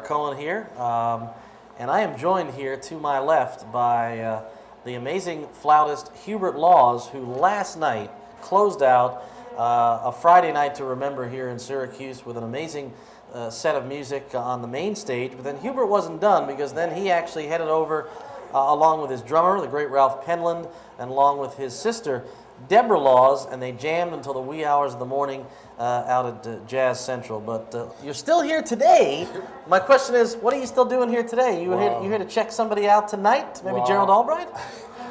Cohen here, and I am joined here to my left by the amazing flautist Hubert Laws, who last night closed out a Friday night to remember here in Syracuse with an amazing set of music on the main stage. But then Hubert wasn't done, because then he actually headed over along with his drummer, the great Ralph Penland, and along with his sister, Deborah Laws, and they jammed until the wee hours of the morning out at Jazz Central. But you're still here today. My question is, what are you still doing here today? You here to check somebody out tonight? Maybe Gerald Albright?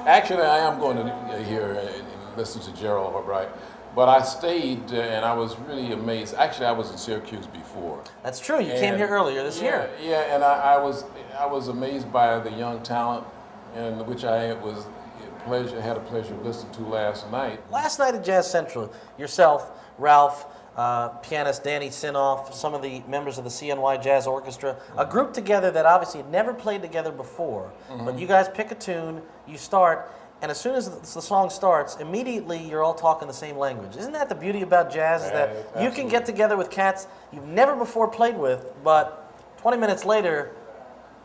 Actually, I am going to hear and listen to Gerald Albright. But I stayed and I was really amazed. Actually, I was in Syracuse before. That's true. You came here earlier this year. Yeah, and I was amazed by the young talent, and which I had a pleasure of listening to last night. Last night at Jazz Central, yourself, Ralph, pianist Danny Sinoff, some of the members of the CNY Jazz Orchestra, a group together that obviously had never played together before. But you guys pick a tune, you start, and as soon as the song starts, immediately you're all talking the same language. Isn't that the beauty about jazz, is that you can get together with cats you've never before played with, but 20 minutes later,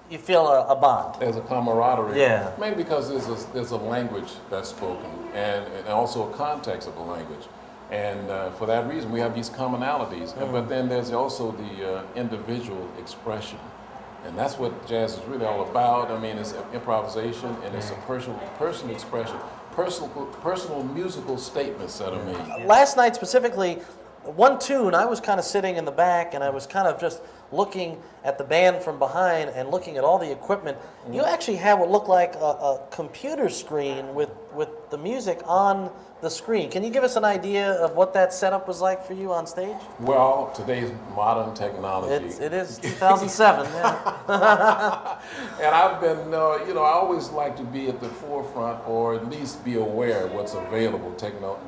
you feel a bond. There's a camaraderie. Yeah. Mainly because there's a language that's spoken, and also a context of the language. And for that reason, we have these commonalities. But then there's also the individual expression. And that's what jazz is really all about. I mean, it's improvisation, and it's a personal expression, personal musical statements that are made. Last night specifically, one tune, I was kind of sitting in the back, and I was kind of just looking at the band from behind and looking at all the equipment. You actually have what looked like a computer screen with the music on the screen. Can you give us an idea of what that setup was like for you on stage? Well, today's modern technology. It is 2007, yeah. And I've been, I always like to be at the forefront, or at least be aware of what's available in technology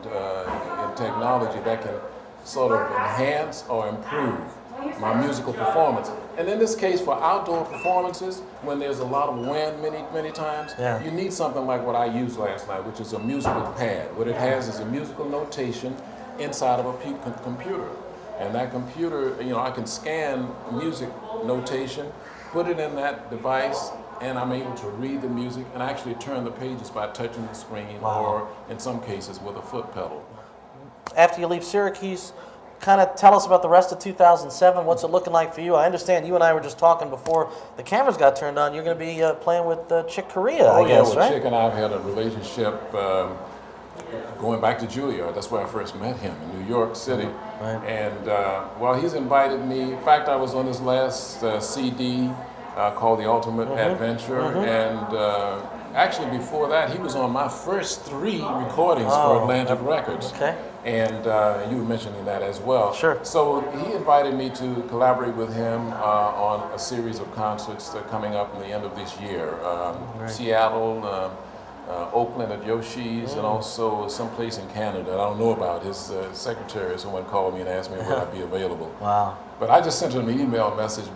that can sort of enhance or improve my musical performance. And in this case, for outdoor performances, when there's a lot of wind many times, you need something like what I used last night, which is a musical pad. What it has is a musical notation inside of a computer. And that computer, I can scan music notation, put it in that device, and I'm able to read the music and actually turn the pages by touching the screen, or in some cases with a foot pedal. After you leave Syracuse, kind of tell us about the rest of 2007. What's it looking like for you? I understand you and I were just talking before the cameras got turned on. You're going to be playing with Chick Corea, I guess, well, right? Chick and I have had a relationship going back to Juilliard. That's where I first met him, in New York City. Right. And, he's invited me. In fact, I was on his last CD called The Ultimate Adventure. And actually, before that, he was on my first 3 recordings for Atlantic Records. Okay. And you were mentioning that as well. Sure. So he invited me to collaborate with him on a series of concerts that are coming up in the end of this year. Seattle, Oakland at Yoshi's, and also someplace in Canada I don't know about. His secretary, someone called me and asked me would I be available. Wow. But I just sent him an email message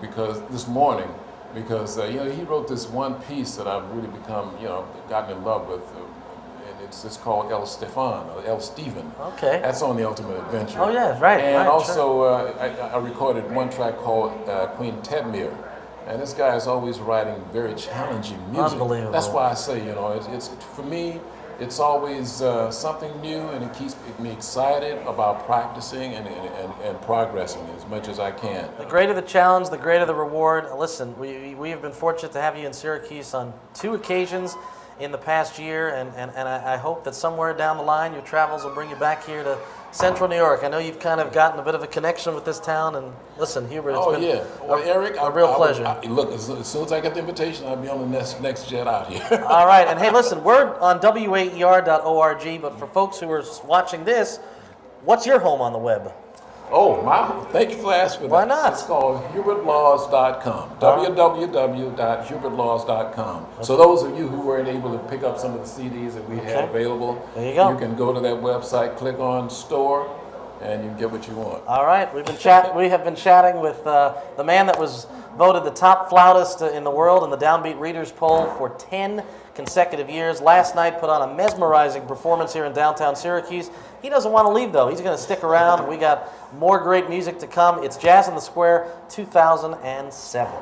this morning, because he wrote this one piece that I've really become, gotten in love with. It's called El Stefan, or El Steven. Okay. That's on The Ultimate Adventure. Oh, yeah, right. And right, also, I recorded one track called Queen Tedmir. And this guy is always writing very challenging music. Unbelievable. That's why I say, it's for me, it's always something new, and it keeps me excited about practicing and progressing as much as I can. The greater the challenge, the greater the reward. Listen, we have been fortunate to have you in Syracuse on 2 occasions in the past year, and I hope that somewhere down the line your travels will bring you back here to Central New York. I know you've kind of gotten a bit of a connection with this town, and listen, Hubert, it's been Eric, a real pleasure. Look, as soon as I get the invitation, I'll be on the next jet out here. All right, and hey, listen, we're on WAER.org, but for folks who are watching this, what's your home on the web? Thank you for asking. Why not? It's called HubertLaws.com. www.HubertLaws.com. So those of you who weren't able to pick up some of the CDs that we had available, there you go. You can go to that website, click on store, and you can get what you want. All right, we have been chatting with the man that was voted the top flautist in the world in the Downbeat Readers Poll for 10 consecutive years. Last night put on a mesmerizing performance here in downtown Syracuse. He doesn't want to leave, though. He's going to stick around. We got more great music to come. It's Jazz in the Square 2007.